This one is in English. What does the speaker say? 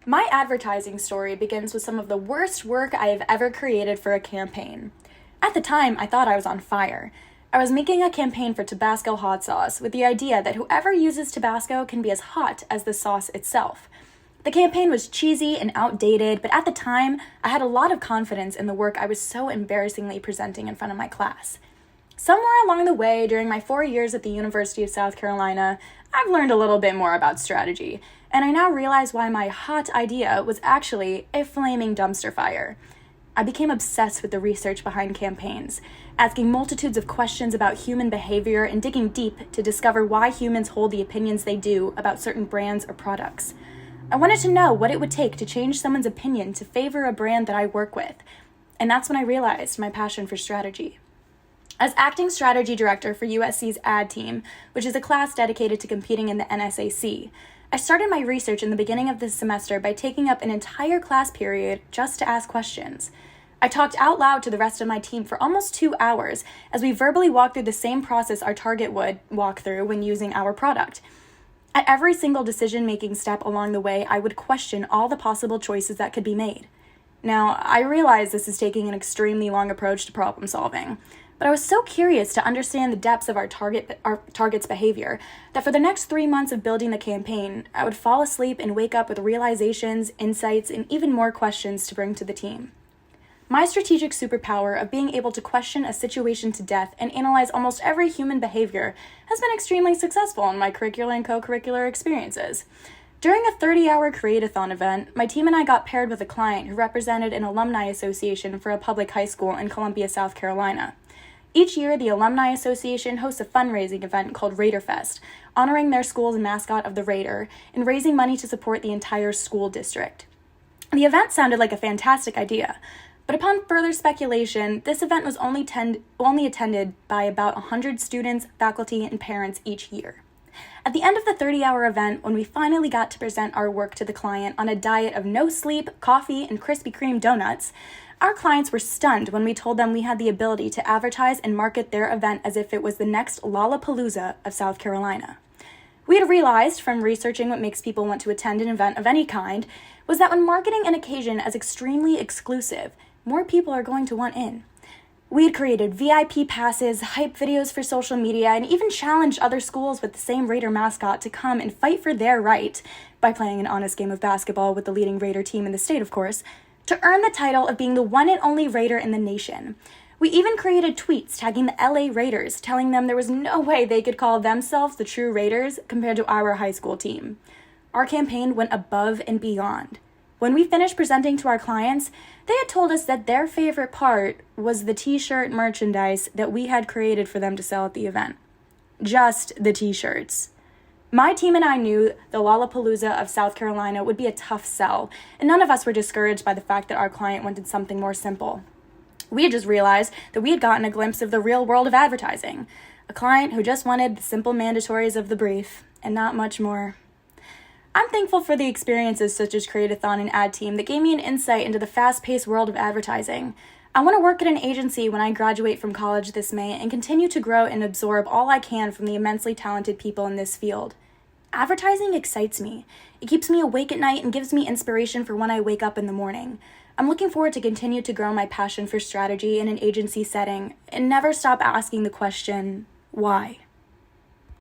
My advertising story begins with some of the worst work I have ever created for a campaign. At the time, I thought I was on fire. I was making a campaign for Tabasco hot sauce with the idea that whoever uses Tabasco can be as hot as the sauce itself. The campaign was cheesy and outdated, but at the time, I had a lot of confidence in the work I was so embarrassingly presenting in front of my class. Somewhere along the way, during my 4 years at the University of South Carolina, I've learned a little bit more about strategy, and I now realize why my hot idea was actually a flaming dumpster fire. I became obsessed with the research behind campaigns, asking multitudes of questions about human behavior and digging deep to discover why humans hold the opinions they do about certain brands or products. I wanted to know what it would take to change someone's opinion to favor a brand that I work with, and that's when I realized my passion for strategy. As acting strategy director for USC's ad team, which is a class dedicated to competing in the NSAC, I started my research in the beginning of this semester by taking up an entire class period just to ask questions. I talked out loud to the rest of my team for almost 2 hours as we verbally walked through the same process our target would walk through when using our product. At every single decision-making step along the way, I would question all the possible choices that could be made. Now, I realize this is taking an extremely long approach to problem solving, but I was so curious to understand the depths of our target's behavior that for the next 3 months of building the campaign, I would fall asleep and wake up with realizations, insights, and even more questions to bring to the team. My strategic superpower of being able to question a situation to death and analyze almost every human behavior has been extremely successful in my curricular and co-curricular experiences. During a 30-hour Create-a-thon event, my team and I got paired with a client who represented an alumni association for a public high school in Columbia, South Carolina. Each year, the Alumni Association hosts a fundraising event called Raider Fest, honoring their school's mascot of the Raider and raising money to support the entire school district. The event sounded like a fantastic idea, but upon further speculation, this event was only attended by about 100 students, faculty, and parents each year. At the end of the 30-hour event, when we finally got to present our work to the client on a diet of no sleep, coffee, and Krispy Kreme donuts, our clients were stunned when we told them we had the ability to advertise and market their event as if it was the next Lollapalooza of South Carolina. We had realized from researching what makes people want to attend an event of any kind was that when marketing an occasion as extremely exclusive, more people are going to want in. We had created VIP passes, hype videos for social media, and even challenged other schools with the same Raider mascot to come and fight for their right, by playing an honest game of basketball with the leading Raider team in the state, of course, to earn the title of being the one and only Raider in the nation. We even created tweets tagging the LA Raiders, telling them there was no way they could call themselves the true Raiders compared to our high school team. Our campaign went above and beyond. When we finished presenting to our clients, they had told us that their favorite part was the t-shirt merchandise that we had created for them to sell at the event. Just the t-shirts. My team and I knew the Lollapalooza of South Carolina would be a tough sell, and none of us were discouraged by the fact that our client wanted something more simple. We had just realized that we had gotten a glimpse of the real world of advertising, a client who just wanted the simple mandatories of the brief, and not much more. I'm thankful for the experiences such as Create-a-thon and Ad Team that gave me an insight into the fast-paced world of advertising. I want to work at an agency when I graduate from college this May and continue to grow and absorb all I can from the immensely talented people in this field. Advertising excites me. It keeps me awake at night and gives me inspiration for when I wake up in the morning. I'm looking forward to continue to grow my passion for strategy in an agency setting and never stop asking the question, why?